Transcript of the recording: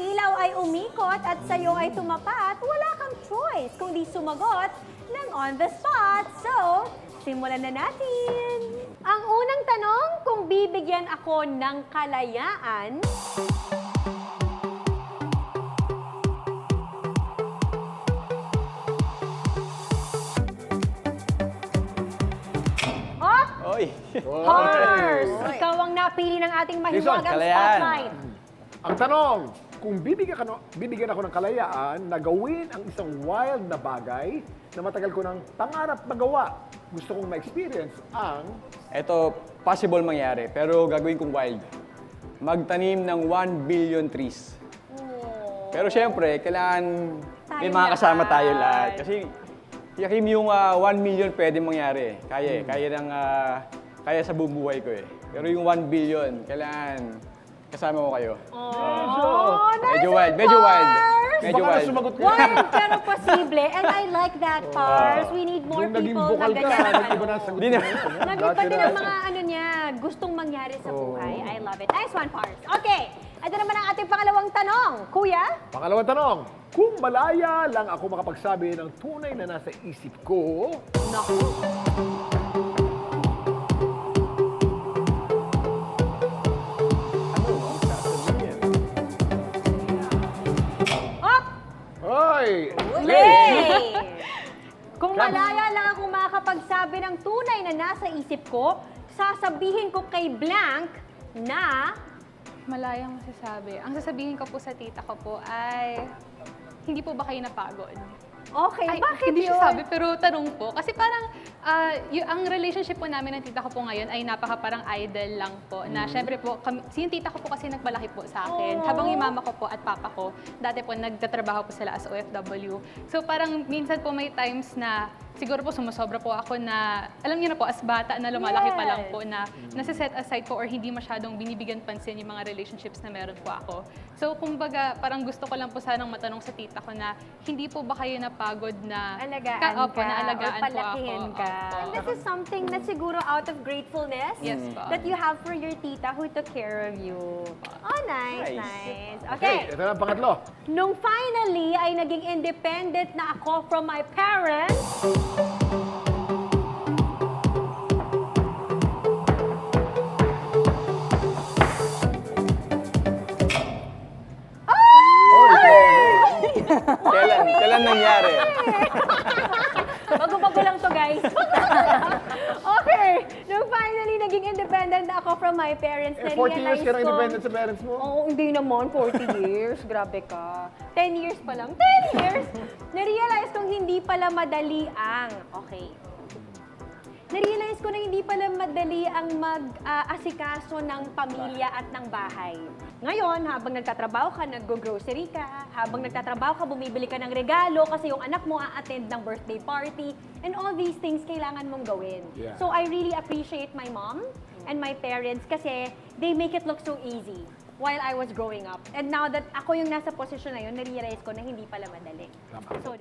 ilaw ay umikot at sa'yo ay tumapat, wala kang choice kundi sumagot ng on the spot. So, simulan na natin. Ang unang tanong, kung bibigyan ako ng kalayaan, Oy! Pars! Ikaw ang napili ng ating mahiwagang kalayaan. spotlight. Ang tanong, kung bibigyan ako ng kalayaan na gawin ang isang wild na bagay na matagal ko ng pangarap magawa, gusto kong ma-experience ang... Ito, possible mangyari, pero gagawin kong wild. Magtanim ng 1 billion trees. Pero syempre, kailangan may Tayo mga kasama lahat. tayo lahat. Kasi, yakim yung 1 million pwede mangyari. Kaya sa buong buhay ko eh. Pero yung 1 billion, kailangan kasama ko kayo. Oh, nice Medyo one, wild, medyo wild. Pars! Medyo Baka wild. sumagot ka. Wild pero posible. And I like that, Pars. We need more Nung naging people na bukal ka, ganyan. nag-iba na ang sagot Hindi mo. na. Nag-iba din ang mga ano niya, gustong mangyari sa buhay. I love it. Nice one, Pars. Okay, ito naman ang ating pangalawang tanong. Kuya? Pangalawang tanong, kung malaya lang ako makapagsabi ng tunay na nasa isip ko, Naku. Oh! ay, Lay! Kung malaya lang ako makakapagsabi ng tunay na nasa isip ko, sasabihin ko kay Blank na... Malayang masasabi. Ang sasabihin ko po sa tita ko po ay, hindi po ba kayo napagod? Okay, Ay, bakit hindi yun? siya sabi, pero tanong po. Kasi parang, ang relationship po namin ng tita ko po ngayon ay napaka parang idol lang po. Na syempre po, yung tita ko po kasi nagmalaki po sa akin. Oh. Habang yung mama ko po at papa ko, dati po nagtatrabaho po sila as OFW. So parang minsan po may times na, siguro po sumusobra po ako na, alam niyo na po, as bata na lumalaki pa lang po na nasa-set aside po or hindi masyadong binibigyan pansin yung mga relationships na meron po ako. So kumbaga, parang gusto ko lang po sanang matanong sa tita ko na, hindi po ba kayo napagod na Alagaan Opo, ka, na alagaan or po palakihin ako. ka. Opo. And this is something na siguro out of gratefulness Yes po. that you have for your tita who took care of you. Oh, nice, Nice. nice. okay, Okay. ito na ang pangatlo. Nung finally ay naging independent na ako from my parents, Kailan nangyari? bago-bago lang to, guys. Okay. Nung finally naging independent na ako from my parents, Eh, 40 years ka na ko- independent sa parents mo? Oo, hindi naman. 40 years. Grabe ka. 10 years pa lang. 10 years! Na-realize kong hindi pala madali ang... Okay. Na-realize ko na hindi pala madali ang mag-asikaso ng pamilya at ng bahay. Ngayon, habang nagtatrabaho ka, nag-grocery ka, habang nagtatrabaho ka, bumibili ka ng regalo kasi yung anak mo a-attend ng birthday party, and all these things kailangan mong gawin. Yeah. So I really appreciate my mom and my parents kasi they make it look so easy while I was growing up. And now that ako yung nasa posisyon na yun, na-realize ko na hindi pala madali. Tama. So,